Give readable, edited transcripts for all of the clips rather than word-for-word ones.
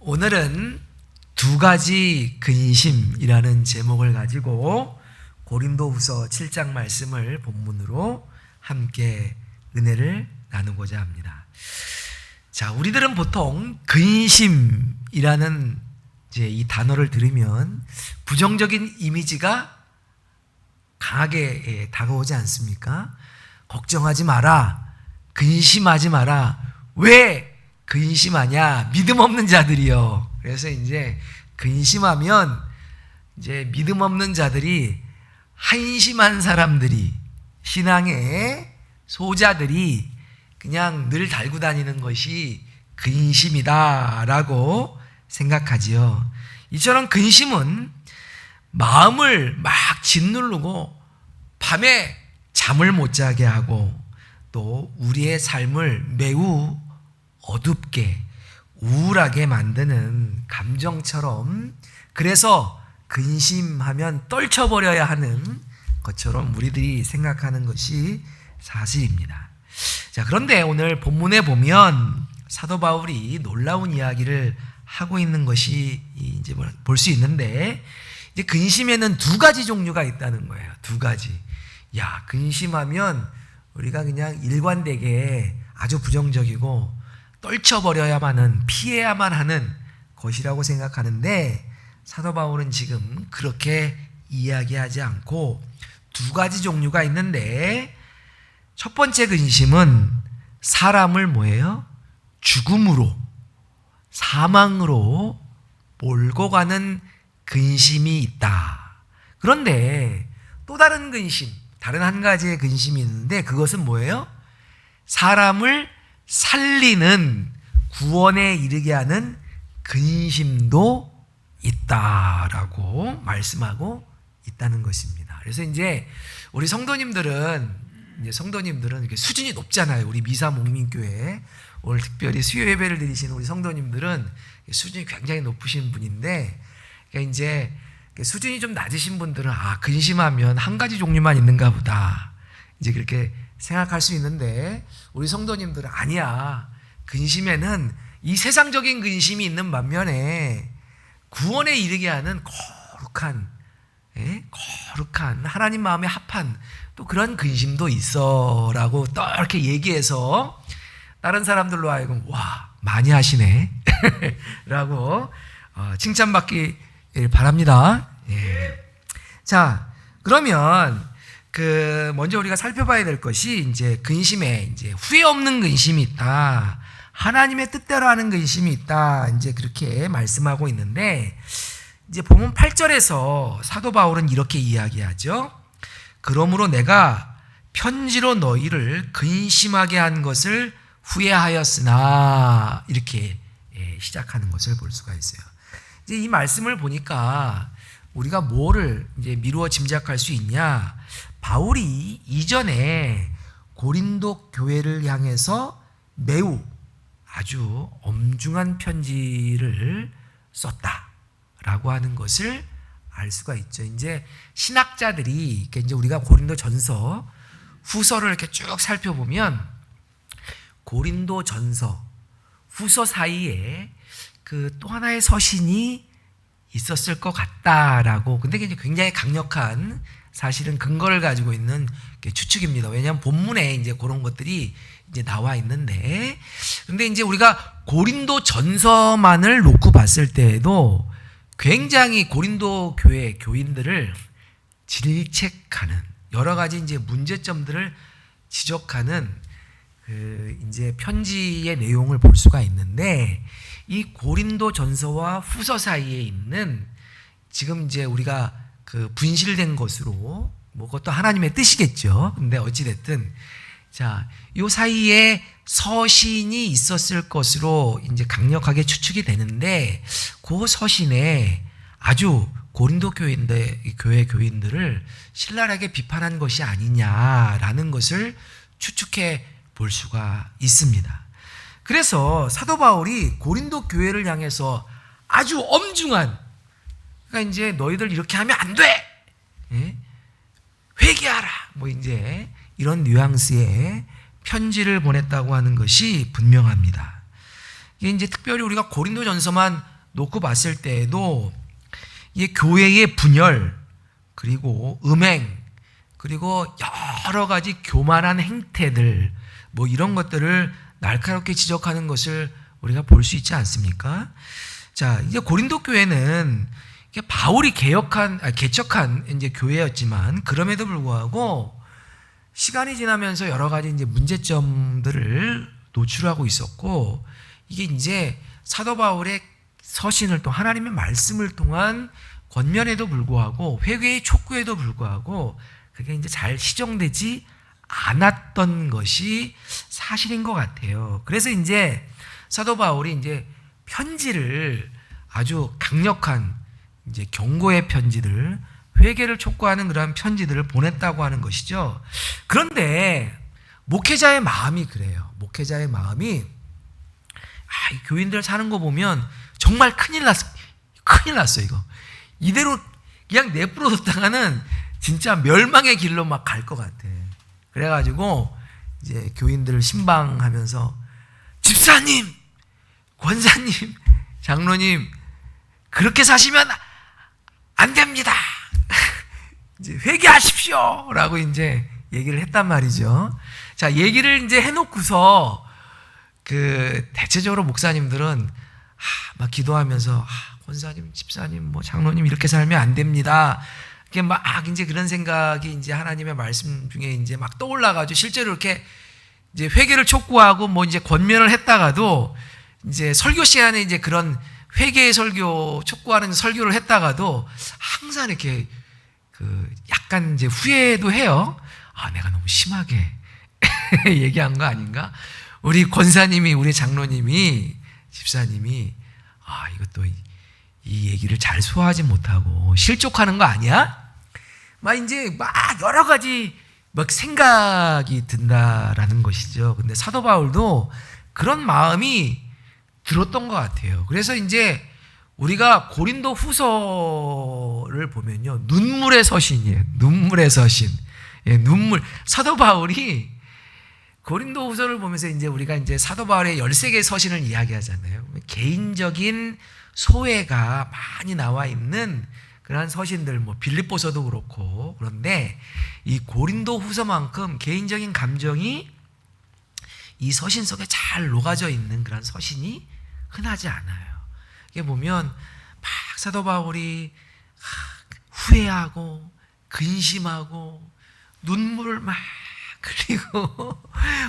오늘은 두 가지 근심이라는 제목을 가지고 고린도후서 7장 말씀을 본문으로 함께 은혜를 나누고자 합니다. 자, 우리들은 보통 근심이라는 이제 이 단어를 들으면 부정적인 이미지가 강하게 다가오지 않습니까? 걱정하지 마라, 근심하지 마라. 왜 근심하냐? 믿음 없는 자들이요. 그래서 이제 근심하면 이제 믿음 없는 자들이, 한심한 사람들이, 신앙의 소자들이 그냥 늘 달고 다니는 것이 근심이다라고 생각하지요. 이처럼 근심은 마음을 막 짓누르고 밤에 잠을 못 자게 하고 또 우리의 삶을 매우 어둡게 우울하게 만드는 감정처럼, 그래서 근심하면 떨쳐버려야 하는 것처럼 우리들이 생각하는 것이 사실입니다. 자, 그런데 오늘 본문에 보면 사도 바울이 놀라운 이야기를 하고 있는 것이 이제 볼 수 있는데, 이제 근심에는 두 가지 종류가 있다는 거예요. 두 가지. 야, 근심하면 우리가 그냥 일관되게 아주 부정적이고 떨쳐버려야만 하는, 피해야만 하는 것이라고 생각하는데, 사도 바울은 지금 그렇게 이야기하지 않고 두 가지 종류가 있는데, 첫 번째 근심은 사람을 뭐예요? 죽음으로, 사망으로 몰고 가는 근심이 있다. 그런데 또 다른 근심, 다른 한 가지의 근심이 있는데, 그것은 뭐예요? 사람을 살리는, 구원에 이르게 하는 근심도 있다라고 말씀하고 있다는 것입니다. 그래서 이제 우리 성도님들은 이렇게 수준이 높잖아요. 우리 미사 목민교회 오늘 특별히 수요 예배를 드리시는 우리 성도님들은 수준이 굉장히 높으신 분인데, 그러니까 이제 수준이 좀 낮으신 분들은 근심하면 한 가지 종류만 있는가 보다, 이제 그렇게 생각할 수 있는데, 우리 성도님들은 아니야. 근심에는 이 세상적인 근심이 있는 반면에 구원에 이르게 하는 거룩한 하나님 마음에 합한 또 그런 근심도 있어라고 또 이렇게 얘기해서 다른 사람들로 하여금 와, 많이 하시네 라고 칭찬받기 바랍니다. 예. 자, 그러면 먼저 우리가 살펴봐야 될 것이, 이제 근심에 이제 후회 없는 근심이 있다, 하나님의 뜻대로 하는 근심이 있다, 이제 그렇게 말씀하고 있는데, 이제 본문 8절에서 사도 바울은 이렇게 이야기하죠. 그러므로 내가 편지로 너희를 근심하게 한 것을 후회하였으나, 이렇게 시작하는 것을 볼 수가 있어요. 이제 이 말씀을 보니까 우리가 뭐를 이제 미루어 짐작할 수 있냐? 바울이 이전에 고린도 교회를 향해서 매우 아주 엄중한 편지를 썼다라고 하는 것을 알 수가 있죠. 이제 신학자들이, 이제 우리가 고린도 전서, 후서를 이렇게 쭉 살펴보면 고린도 전서, 후서 사이에 또 하나의 서신이 있었을 것 같다라고, 근데 이제 굉장히 강력한 사실은 근거를 가지고 있는 추측입니다. 왜냐하면 본문에 이제 그런 것들이 이제 나와 있는데, 근데 이제 우리가 고린도 전서만을 놓고 봤을 때에도 굉장히 고린도 교회 교인들을 질책하는, 여러 가지 이제 문제점들을 지적하는 이제 편지의 내용을 볼 수가 있는데, 이 고린도 전서와 후서 사이에 있는, 지금 이제 우리가 분실된 것으로, 그것도 하나님의 뜻이겠죠. 근데 어찌됐든, 자, 요 사이에 서신이 있었을 것으로 이제 강력하게 추측이 되는데, 그 서신에 아주 고린도 교회 교인들을 신랄하게 비판한 것이 아니냐라는 것을 추측해 볼 수가 있습니다. 그래서 사도 바울이 고린도 교회를 향해서 아주 엄중한, 그러니까 이제 너희들 이렇게 하면 안 돼! 회개하라! 이제 이런 뉘앙스의 편지를 보냈다고 하는 것이 분명합니다. 이게 이제 특별히 우리가 고린도전서만 놓고 봤을 때에도 이 교회의 분열, 그리고 음행, 그리고 여러 가지 교만한 행태들, 뭐 이런 것들을 날카롭게 지적하는 것을 우리가 볼 수 있지 않습니까? 자, 이제 고린도 교회는 바울이 개척한 이제 교회였지만, 그럼에도 불구하고 시간이 지나면서 여러 가지 이제 문제점들을 노출하고 있었고, 이게 이제 사도 바울의 서신을 또 하나님의 말씀을 통한 권면에도 불구하고 회개의 촉구에도 불구하고 그게 이제 잘 시정되지 않았던 것이 사실인 것 같아요. 그래서 이제 사도 바울이 이제 편지를 아주 강력한 이제 경고의 편지들, 회개를 촉구하는 그러한 편지들을 보냈다고 하는 것이죠. 그런데 목회자의 마음이 그래요. 목회자의 마음이 이 교인들 사는 거 보면 정말 큰일 났어 이거. 이대로 그냥 내버려뒀다가는 진짜 멸망의 길로 막 갈 것 같아. 그래가지고 이제 교인들을 신방하면서 집사님, 권사님, 장로님 그렇게 사시면 안 됩니다. 이제 회개하십시오. 라고 이제 얘기를 했단 말이죠. 자, 얘기를 이제 해놓고서 대체적으로 목사님들은 막 기도하면서 권사님, 집사님, 뭐 장로님 이렇게 살면 안 됩니다. 이게 막 이제 그런 생각이 이제 하나님의 말씀 중에 이제 막 떠올라가지고 실제로 이렇게 이제 회개를 촉구하고 뭐 이제 권면을 했다가도 이제 설교 시간에 이제 그런 회개의 설교 촉구하는 설교를 했다가도 항상 이렇게 약간 이제 후회도 해요. 내가 너무 심하게 얘기한 거 아닌가? 우리 권사님이, 우리 장로님이, 집사님이 이것도 이 얘기를 잘 소화하지 못하고 실족하는 거 아니야? 막 이제 막 여러 가지 막 생각이 든다라는 것이죠. 근데 사도 바울도 그런 마음이 들었던 것 같아요. 그래서 이제 우리가 고린도 후서를 보면요, 눈물의 서신이에요. 눈물의 서신. 사도 바울이 고린도 후서를 보면서 이제 우리가 이제 사도 바울의 13개의 서신을 이야기하잖아요. 개인적인 소회가 많이 나와 있는 그러한 서신들, 뭐 빌립보서도 그렇고, 그런데 이 고린도 후서만큼 개인적인 감정이 이 서신 속에 잘 녹아져 있는 그런 서신이 흔하지 않아요. 이게 보면 막 사도 바울이 후회하고 근심하고 눈물을 막 흘리고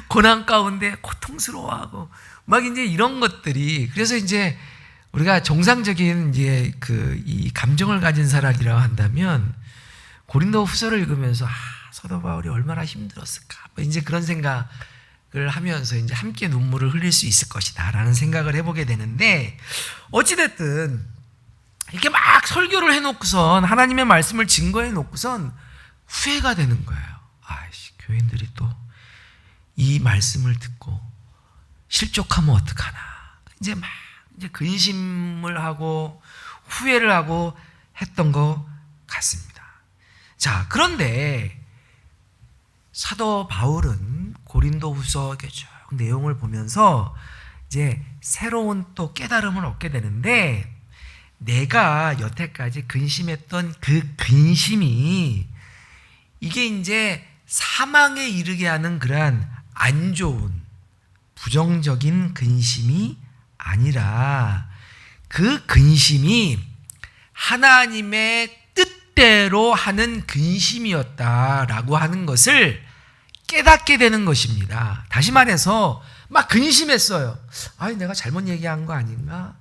고난 가운데 고통스러워하고 막 이제 이런 것들이, 그래서 이제 우리가 정상적인 이제 이 감정을 가진 사람이라고 한다면 고린도 후서를 읽으면서 사도 바울이 얼마나 힘들었을까, 뭐 이제 그런 생각을 하면서 이제 함께 눈물을 흘릴 수 있을 것이다라는 생각을 해보게 되는데, 어찌됐든 이렇게 막 설교를 해놓고선 하나님의 말씀을 증거해 놓고선 후회가 되는 거예요. 교인들이 또 이 말씀을 듣고 실족하면 어떡하나. 이제 막 이제 근심을 하고 후회를 하고 했던 것 같습니다. 자, 그런데 사도 바울은 고린도후서 쭉 내용을 보면서 이제 새로운 또 깨달음을 얻게 되는데, 내가 여태까지 근심했던 그 근심이 이게 이제 사망에 이르게 하는 그러한 안 좋은 부정적인 근심이 아니라 그 근심이 하나님의 뜻대로 하는 근심이었다라고 하는 것을 깨닫게 되는 것입니다. 다시 말해서 막 근심했어요. 내가 잘못 얘기한 거 아닌가?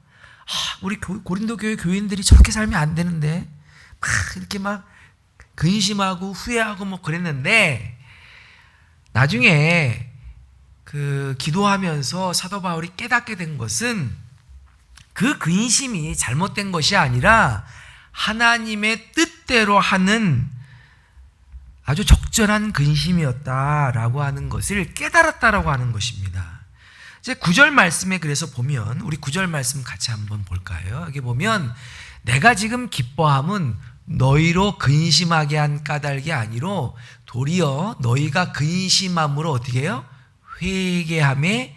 우리 고린도 교회 교인들이 저렇게 살면 안 되는데, 막 이렇게 막 근심하고 후회하고 뭐 그랬는데, 나중에 기도하면서 사도 바울이 깨닫게 된 것은 그 근심이 잘못된 것이 아니라 하나님의 뜻대로 하는 아주 적절한 근심이었다라고 하는 것을 깨달았다라고 하는 것입니다. 이제 9절 말씀에 그래서 보면, 우리 9절 말씀 같이 한번 볼까요? 여기 보면 내가 지금 기뻐함은 너희로 근심하게 한 까닭이 아니로 도리어 너희가 근심함으로 어떻게 해요? 회개함에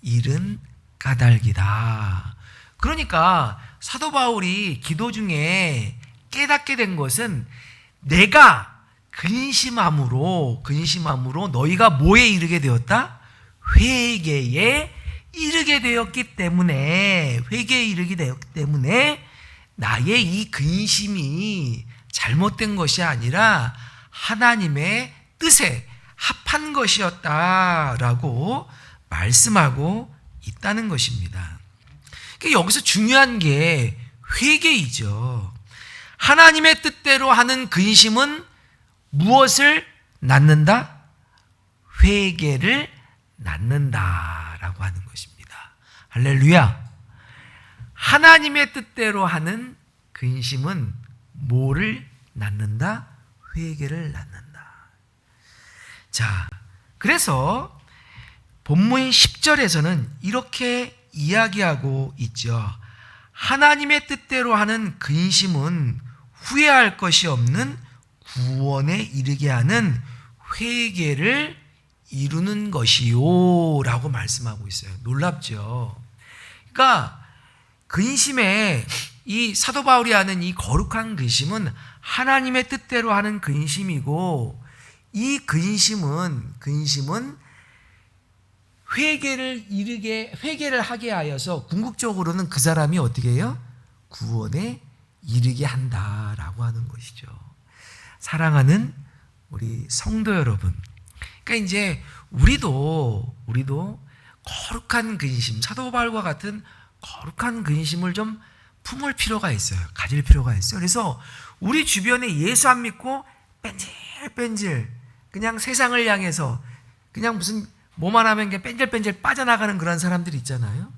이른 까닭이다. 그러니까 사도 바울이 기도 중에 깨닫게 된 것은 내가 근심함으로 너희가 뭐에 이르게 되었다? 회개에 이르게 되었기 때문에 나의 이 근심이 잘못된 것이 아니라 하나님의 뜻에 합한 것이었다라고 말씀하고 있다는 것입니다. 그러니까 여기서 중요한 게 회개이죠. 하나님의 뜻대로 하는 근심은 무엇을 낳는다? 회개를 낳는다라고 하는 것입니다. 할렐루야. 하나님의 뜻대로 하는 근심은 뭐를 낳는다? 회개를 낳는다. 자, 그래서 본문 10절에서는 이렇게 이야기하고 있죠. 하나님의 뜻대로 하는 근심은 후회할 것이 없는 구원에 이르게 하는 회개를 이루는 것이요 라고 말씀하고 있어요. 놀랍죠. 그러니까 근심에 이 사도 바울이 하는 이 거룩한 근심은 하나님의 뜻대로 하는 근심이고, 이 근심은 회개를 하게 하여서 궁극적으로는 그 사람이 어떻게 해요? 구원에 이르게 한다라고 하는 것이죠. 사랑하는 우리 성도 여러분, 그러니까 이제 우리도 거룩한 근심, 사도 바울과 같은 거룩한 근심을 좀 품을 필요가 있어요. 가질 필요가 있어요. 그래서 우리 주변에 예수 안 믿고 뺀질뺀질 그냥 세상을 향해서 그냥 무슨 뭐만 하면 뺀질뺀질 빠져나가는 그런 사람들이 있잖아요.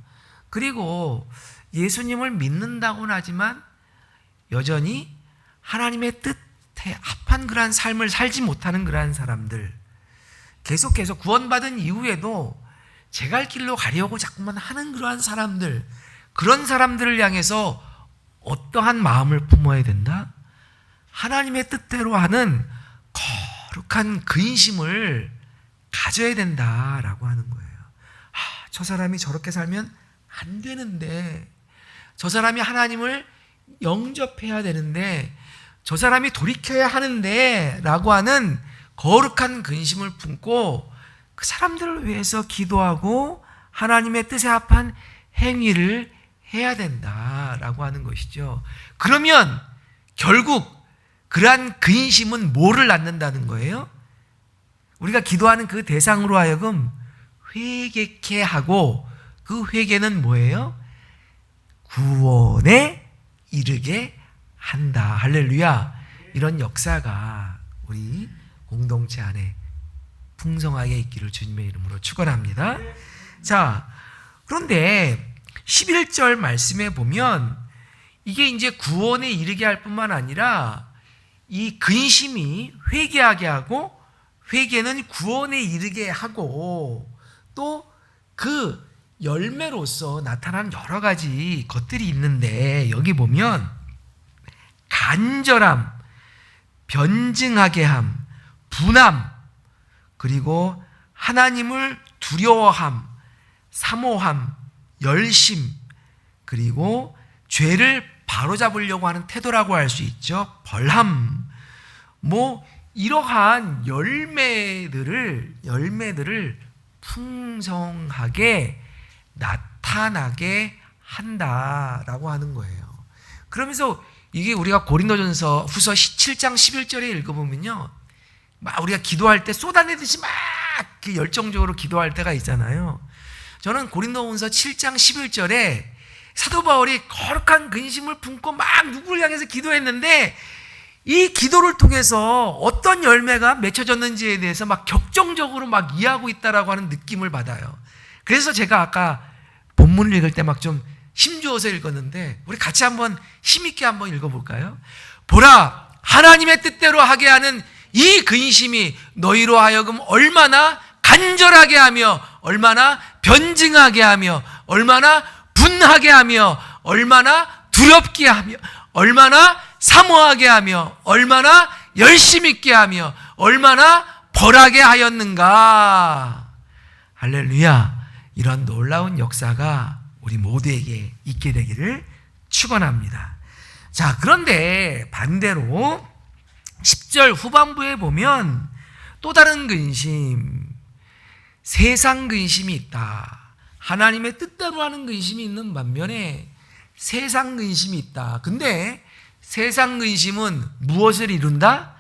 그리고 예수님을 믿는다고는 하지만 여전히 하나님의 뜻에 합한 그러한 삶을 살지 못하는 그러한 사람들, 계속해서 구원받은 이후에도 제 갈 길로 가려고 자꾸만 하는 그러한 사람들, 그런 사람들을 향해서 어떠한 마음을 품어야 된다? 하나님의 뜻대로 하는 거룩한 근심을 가져야 된다라고 하는 거예요. 저 사람이 저렇게 살면 안 되는데, 저 사람이 하나님을 영접해야 되는데, 저 사람이 돌이켜야 하는데 라고 하는 거룩한 근심을 품고 그 사람들을 위해서 기도하고 하나님의 뜻에 합한 행위를 해야 된다라고 하는 것이죠. 그러면 결국 그러한 근심은 뭐를 낳는다는 거예요? 우리가 기도하는 그 대상으로 하여금 회개케 하고, 그 회개는 뭐예요? 구원에 이르게 한다. 할렐루야. 이런 역사가 우리 공동체 안에 풍성하게 있기를 주님의 이름으로 축원합니다. 자, 그런데 11절 말씀에 보면 이게 이제 구원에 이르게 할 뿐만 아니라 이 근심이 회개하게 하고, 회개는 구원에 이르게 하고, 또 그 열매로서 나타나는 여러 가지 것들이 있는데, 여기 보면 간절함, 변증하게 함, 분함, 그리고 하나님을 두려워함, 사모함, 열심, 그리고 죄를 바로잡으려고 하는 태도라고 할 수 있죠. 벌함. 이러한 열매들을 풍성하게 나타나게 한다라고 하는 거예요. 그러면서 이게 우리가 고린도전서 후서 7장 11절에 읽어보면요, 막 우리가 기도할 때 쏟아내듯이 막 열정적으로 기도할 때가 있잖아요. 저는 고린도전서 7장 11절에 사도 바울이 거룩한 근심을 품고 막 누구를 향해서 기도했는데, 이 기도를 통해서 어떤 열매가 맺혀졌는지에 대해서 막 격정적으로 막 이해하고 있다라고 하는 느낌을 받아요. 그래서 제가 아까 본문을 읽을 때 막 좀 힘주어서 읽었는데, 우리 같이 한번 힘있게 한번 읽어볼까요? 보라, 하나님의 뜻대로 하게 하는 이 근심이 너희로 하여금 얼마나 간절하게 하며, 얼마나 변증하게 하며, 얼마나 분하게 하며, 얼마나 두렵게 하며, 얼마나 사모하게 하며, 얼마나 열심 있게 하며, 얼마나 벌하게 하였는가. 할렐루야. 이런 놀라운 역사가 우리 모두에게 있게 되기를 축원합니다. 자, 그런데 반대로 10절 후반부에 보면 또 다른 근심, 세상 근심이 있다. 하나님의 뜻대로 하는 근심이 있는 반면에 세상 근심이 있다. 근데 세상 근심은 무엇을 이룬다?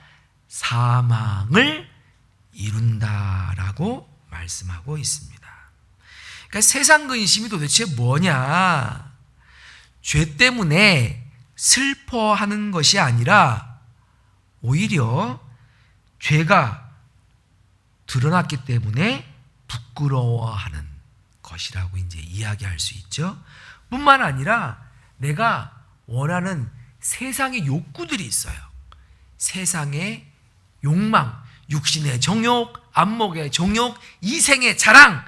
사망을 이룬다라고 말씀하고 있습니다. 그러니까 세상 근심이 도대체 뭐냐? 죄 때문에 슬퍼하는 것이 아니라 오히려 죄가 드러났기 때문에 부끄러워하는 것이라고 이제 이야기할 수 있죠. 뿐만 아니라 내가 원하는 세상의 욕구들이 있어요. 세상의 욕망, 육신의 정욕, 안목의 정욕, 이생의 자랑,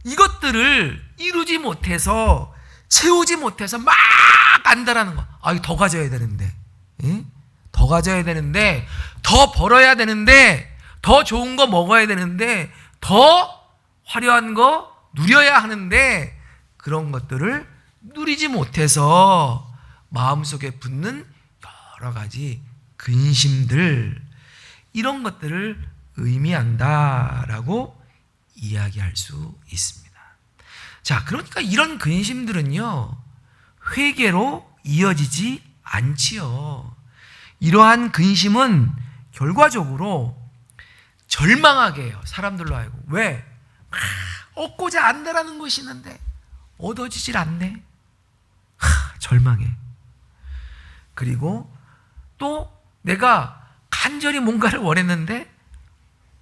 이것들을 이루지 못해서, 채우지 못해서 막 안다라는 거. 아, 더 가져야 되는데, 예? 더 가져야 되는데, 더 벌어야 되는데, 더 좋은 거 먹어야 되는데, 더 화려한 거 누려야 하는데, 그런 것들을 누리지 못해서 마음속에 붙는 여러 가지 근심들, 이런 것들을 의미한다라고 이야기할 수 있습니다. 자, 그러니까 이런 근심들은요, 회개로 이어지지 않지요. 이러한 근심은 결과적으로 절망하게 해요. 사람들로 하여금. 왜? 막 얻고자 안다라는 것이 있는데 얻어지질 않네. 절망해. 그리고 또 내가 간절히 뭔가를 원했는데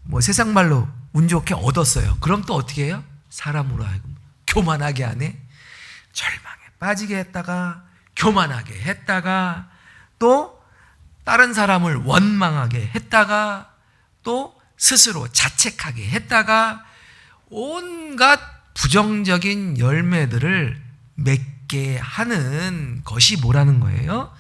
뭐 세상 말로 운 좋게 얻었어요. 그럼 또 어떻게 해요? 사람으로 하여금 교만하게 하네. 절망에 빠지게 했다가 교만하게 했다가 또 다른 사람을 원망하게 했다가 또 스스로 자책하게 했다가 온갖 부정적인 열매들을 맺게 하는 것이 뭐라는 거예요?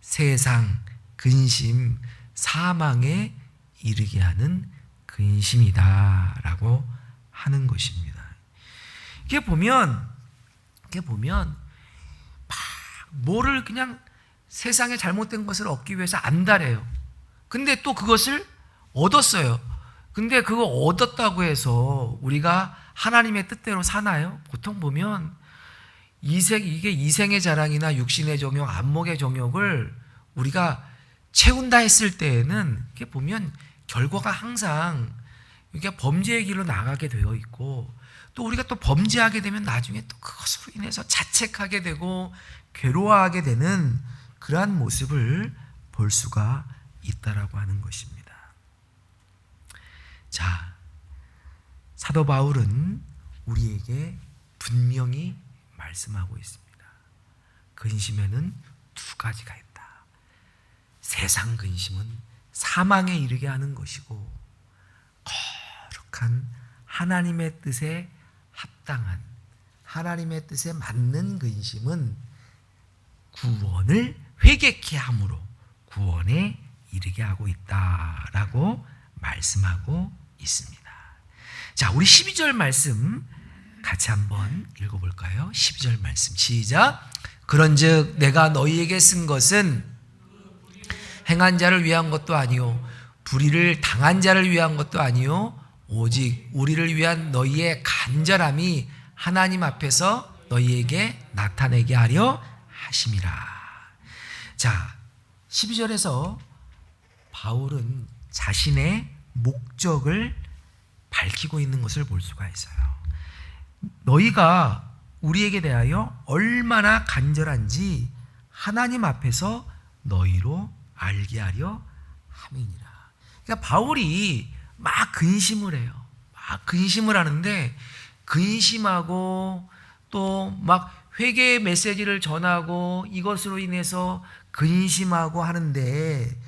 세상, 근심, 사망에 이르게 하는 근심이다라고 하는 것입니다. 이게 보면 막 뭐를 그냥 세상에 잘못된 것을 얻기 위해서 안달해요. 근데 또 그것을 얻었어요. 근데 그거 얻었다고 해서 우리가 하나님의 뜻대로 사나요? 보통 보면 이게 이생의 자랑이나 육신의 정욕, 안목의 정욕을 우리가 채운다 했을 때에는 이렇게 보면 결과가 항상 이게 범죄의 길로 나가게 되어 있고, 또 우리가 또 범죄하게 되면 나중에 또 그것으로 인해서 자책하게 되고 괴로워하게 되는 그러한 모습을 볼 수가 있다라고 하는 것입니다. 자, 사도 바울은 우리에게 분명히 말씀하고 있습니다. 근심에는 두 가지가 있다. 세상 근심은 사망에 이르게 하는 것이고, 거룩한 하나님의 뜻에 합당한, 하나님의 뜻에 맞는 근심은 구원을 회개케 함으로 구원에 이르게 하고 있다라고 말씀하고 있습니다. 자, 우리 12절 말씀 같이 한번 읽어볼까요? 12절 말씀 시작. 그런즉 내가 너희에게 쓴 것은 행한 자를 위한 것도 아니요 불의를 당한 자를 위한 것도 아니요 오직 우리를 위한 너희의 간절함이 하나님 앞에서 너희에게 나타내게 하려 하심이라. 자, 12절에서 바울은 자신의 목적을 밝히고 있는 것을 볼 수가 있어요. 너희가 우리에게 대하여 얼마나 간절한지 하나님 앞에서 너희로 알게 하려 함이니라. 그러니까 바울이 막 근심을 해요. 막 근심을 하는데, 근심하고 또 막 회개의 메시지를 전하고 이것으로 인해서 근심하고 하는데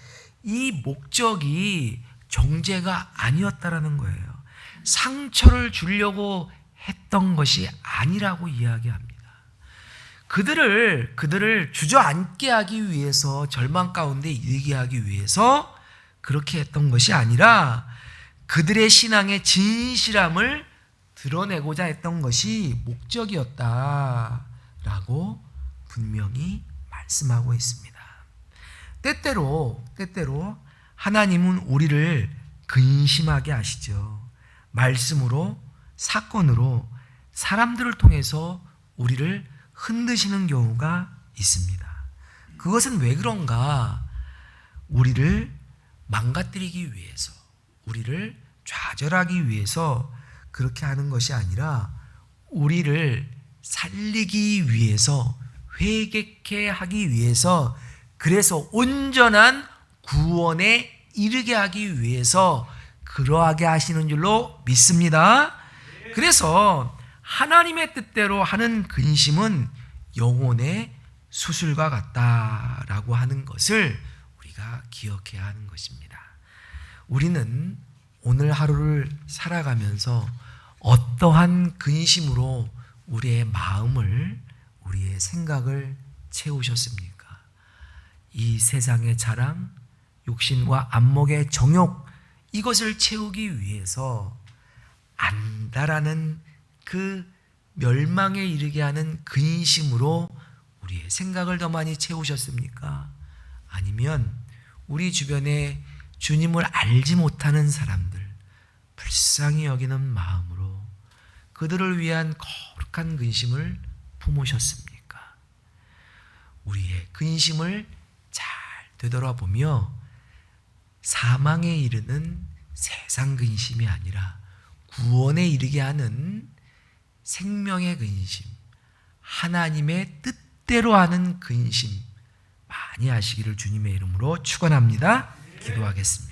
이 목적이 정죄가 아니었다라는 거예요. 상처를 주려고 했던 것이 아니라고 이야기합니다. 그들을 주저앉게 하기 위해서, 절망 가운데 이르게 하기 위해서 그렇게 했던 것이 아니라 그들의 신앙의 진실함을 드러내고자 했던 것이 목적이었다라고 분명히 말씀하고 있습니다. 때때로 하나님은 우리를 근심하게 하시죠. 말씀으로, 사건으로, 사람들을 통해서 우리를 흔드시는 경우가 있습니다. 그것은 왜 그런가? 우리를 망가뜨리기 위해서, 우리를 좌절하기 위해서 그렇게 하는 것이 아니라 우리를 살리기 위해서, 회개케 하기 위해서, 그래서 온전한 구원에 이르게 하기 위해서 그러하게 하시는 줄로 믿습니다. 그래서 하나님의 뜻대로 하는 근심은 영혼의 수술과 같다라고 하는 것을 우리가 기억해야 하는 것입니다. 우리는 오늘 하루를 살아가면서 어떠한 근심으로 우리의 마음을, 우리의 생각을 채우셨습니까? 이 세상의 자랑, 욕심과 안목의 정욕, 이것을 채우기 위해서 안다라는 그 멸망에 이르게 하는 근심으로 우리의 생각을 더 많이 채우셨습니까? 아니면 우리 주변에 주님을 알지 못하는 사람들, 불쌍히 여기는 마음으로 그들을 위한 거룩한 근심을 품으셨습니까? 우리의 근심을 잘 되돌아보며 사망에 이르는 세상 근심이 아니라 구원에 이르게 하는 생명의 근심, 하나님의 뜻대로 하는 근심 많이 하시기를 주님의 이름으로 축원합니다. 기도하겠습니다.